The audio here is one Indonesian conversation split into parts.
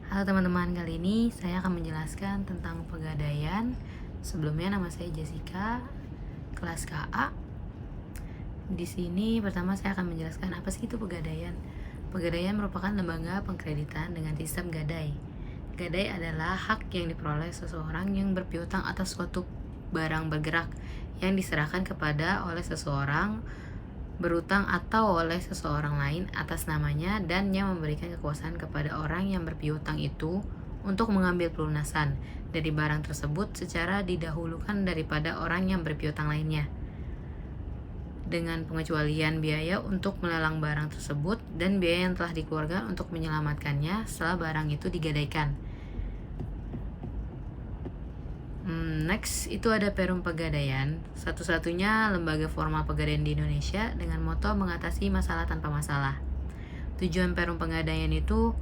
Halo teman-teman, kali ini saya akan menjelaskan tentang pegadaian. Sebelumnya nama saya Jessica, kelas KA. Di sini pertama saya akan menjelaskan apa sih itu pegadaian. Pegadaian merupakan lembaga pengkreditan dengan sistem gadai. Gadai adalah hak yang diperoleh seseorang yang berpiutang atas suatu barang bergerak yang diserahkan kepada oleh seseorang berutang atau oleh seseorang lain atas namanya dan yang memberikan kekuasaan kepada orang yang berpiutang itu untuk mengambil pelunasan dari barang tersebut secara didahulukan daripada orang yang berpiutang lainnya, dengan pengecualian biaya untuk melelang barang tersebut dan biaya yang telah dikeluarkan untuk menyelamatkannya setelah barang itu digadaikan. Next, itu ada Perum Pegadaian, satu-satunya lembaga formal pegadaian di Indonesia dengan moto mengatasi masalah tanpa masalah. Tujuan Perum Pegadaian itu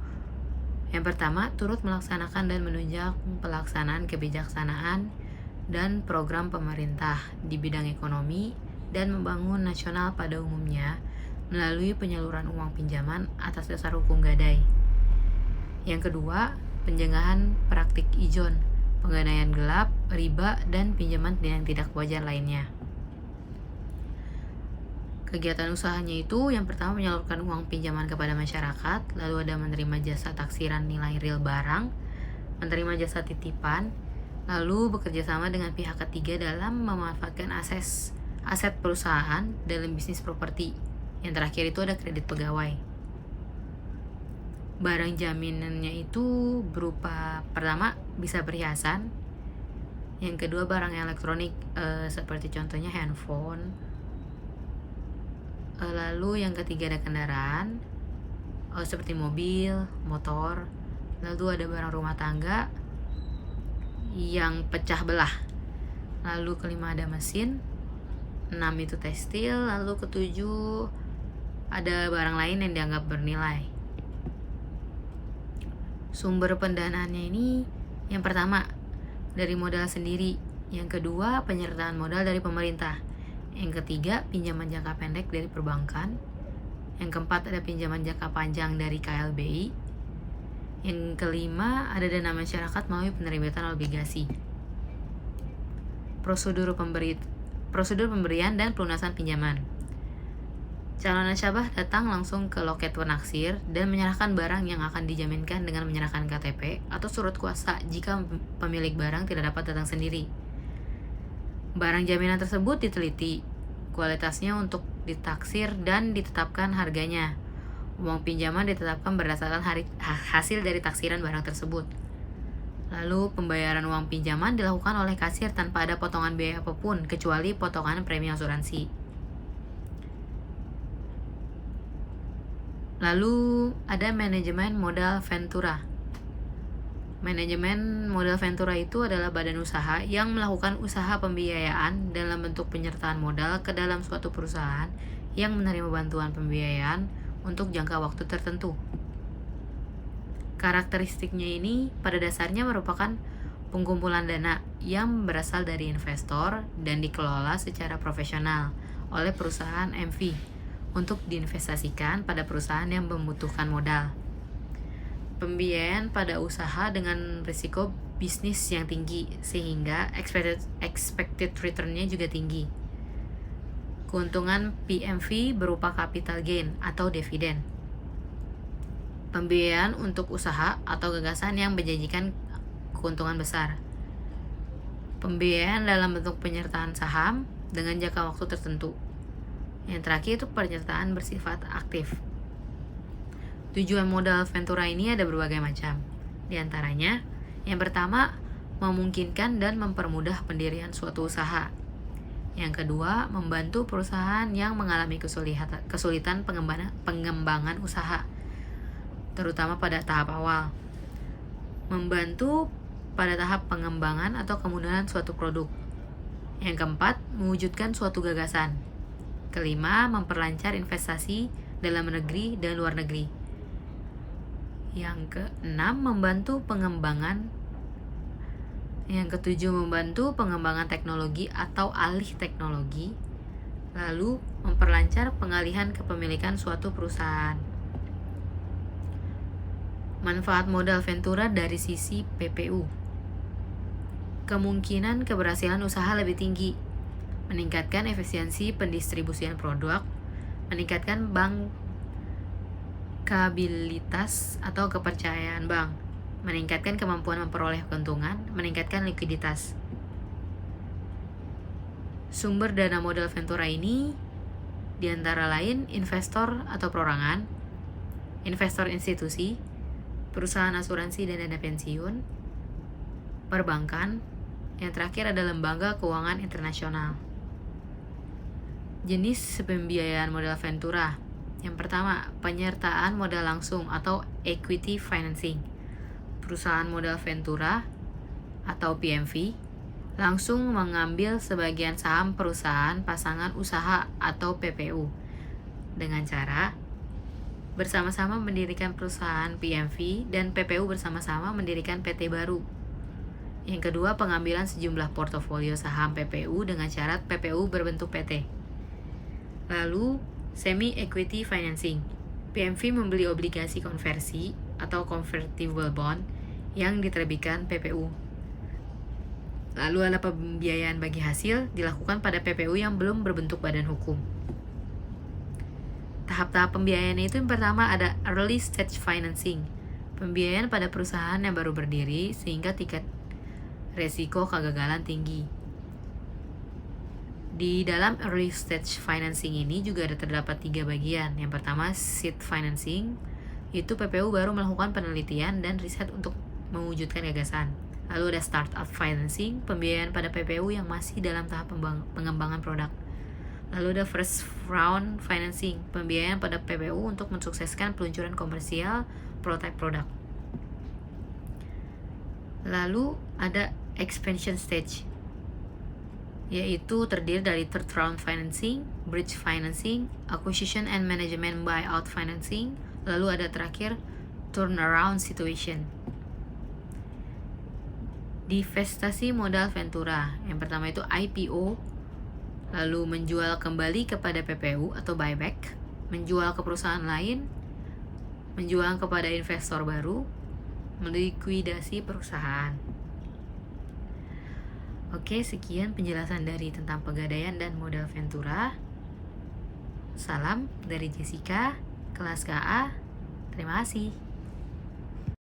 yang pertama, turut melaksanakan dan menunjang pelaksanaan kebijaksanaan dan program pemerintah di bidang ekonomi dan membangun nasional pada umumnya melalui penyaluran uang pinjaman atas dasar hukum gadai. Yang kedua, pencegahan praktik ijon, pegadaian gelap, riba, dan pinjaman yang tidak wajar lainnya. Kegiatan usahanya itu yang pertama menyalurkan uang pinjaman kepada masyarakat, lalu ada menerima jasa taksiran nilai real barang, menerima jasa titipan, lalu bekerja sama dengan pihak ketiga dalam memanfaatkan aset perusahaan dalam bisnis properti. Yang terakhir itu ada kredit pegawai. Barang jaminannya itu berupa pertama bisa perhiasan, yang kedua barang elektronik seperti contohnya handphone, lalu yang ketiga ada kendaraan seperti mobil, motor, lalu ada barang rumah tangga yang pecah belah, lalu kelima ada mesin, 6 itu tekstil, lalu ketujuh ada barang lain yang dianggap bernilai. Sumber pendanaannya ini yang pertama dari modal sendiri, yang kedua penyertaan modal dari pemerintah, yang ketiga pinjaman jangka pendek dari perbankan, yang keempat ada pinjaman jangka panjang dari KLBI, yang kelima ada dana masyarakat melalui penerbitan obligasi. Prosedur pemberian dan pelunasan pinjaman. Calon nasabah datang langsung ke loket penaksir dan menyerahkan barang yang akan dijaminkan dengan menyerahkan KTP atau surat kuasa jika pemilik barang tidak dapat datang sendiri. Barang jaminan tersebut diteliti kualitasnya untuk ditaksir dan ditetapkan harganya. Uang pinjaman ditetapkan berdasarkan hasil dari taksiran barang tersebut. Lalu pembayaran uang pinjaman dilakukan oleh kasir tanpa ada potongan biaya apapun kecuali potongan premi asuransi. Lalu ada manajemen modal ventura. Manajemen modal ventura itu adalah badan usaha yang melakukan usaha pembiayaan dalam bentuk penyertaan modal ke dalam suatu perusahaan yang menerima bantuan pembiayaan untuk jangka waktu tertentu. Karakteristiknya ini pada dasarnya merupakan pengumpulan dana yang berasal dari investor dan dikelola secara profesional oleh perusahaan MV untuk diinvestasikan pada perusahaan yang membutuhkan modal. Pembiayaan pada usaha dengan risiko bisnis yang tinggi sehingga expected return-nya juga tinggi. Keuntungan PMV berupa capital gain atau dividen. Pembiayaan untuk usaha atau gagasan yang menjanjikan keuntungan besar. Pembiayaan dalam bentuk penyertaan saham dengan jangka waktu tertentu. Yang terakhir itu penyertaan bersifat aktif. Tujuan modal ventura ini ada berbagai macam. Di antaranya, yang pertama, memungkinkan dan mempermudah pendirian suatu usaha. Yang kedua, membantu perusahaan yang mengalami kesulitan pengembangan usaha, terutama pada tahap awal. Membantu pada tahap pengembangan atau kemudahan suatu produk. Yang keempat, mewujudkan suatu gagasan. Kelima, memperlancar investasi dalam negeri dan luar negeri. Yang keenam, membantu pengembangan. Yang ketujuh, membantu pengembangan teknologi atau alih teknologi. Lalu, memperlancar pengalihan kepemilikan suatu perusahaan. Manfaat modal ventura dari sisi PPU. Kemungkinan keberhasilan usaha lebih tinggi, meningkatkan efisiensi pendistribusian produk, meningkatkan bankabilitas atau kepercayaan bank, meningkatkan kemampuan memperoleh keuntungan, meningkatkan likuiditas. Sumber dana modal ventura ini diantara lain investor atau perorangan, investor institusi, perusahaan asuransi dan dana pensiun, perbankan, yang terakhir ada lembaga keuangan internasional. Jenis pembiayaan modal ventura. Yang pertama, penyertaan modal langsung atau equity financing. Perusahaan modal ventura atau PMV langsung mengambil sebagian saham perusahaan pasangan usaha atau PPU dengan cara bersama-sama mendirikan perusahaan PMV dan PPU bersama-sama mendirikan PT baru. Yang kedua, pengambilan sejumlah portofolio saham PPU dengan syarat PPU berbentuk PT. Lalu, semi equity financing. PMV membeli obligasi konversi atau convertible bond yang diterbitkan PPU. Lalu ada pembiayaan bagi hasil dilakukan pada PPU yang belum berbentuk badan hukum. Tahap-tahap pembiayaan itu yang pertama ada early stage financing. Pembiayaan pada perusahaan yang baru berdiri sehingga tingkat resiko kegagalan tinggi. Di dalam early stage financing ini juga ada terdapat 3 bagian. Yang pertama seed financing, itu PPU baru melakukan penelitian dan riset untuk mewujudkan gagasan. Lalu ada startup financing, pembiayaan pada PPU yang masih dalam tahap pengembangan produk. Lalu ada first round financing, pembiayaan pada PPU untuk mensukseskan peluncuran komersial prototype produk. Lalu ada expansion stage, yaitu terdiri dari third round financing, bridge financing, acquisition and management buyout financing, lalu ada terakhir turnaround situation. Divestasi modal ventura, yang pertama itu IPO, lalu menjual kembali kepada PPU atau buyback, menjual ke perusahaan lain, menjual kepada investor baru, melikuidasi perusahaan. Oke, sekian penjelasan dari tentang pegadaian dan modal ventura. Salam dari Jessica, kelas KA. Terima kasih.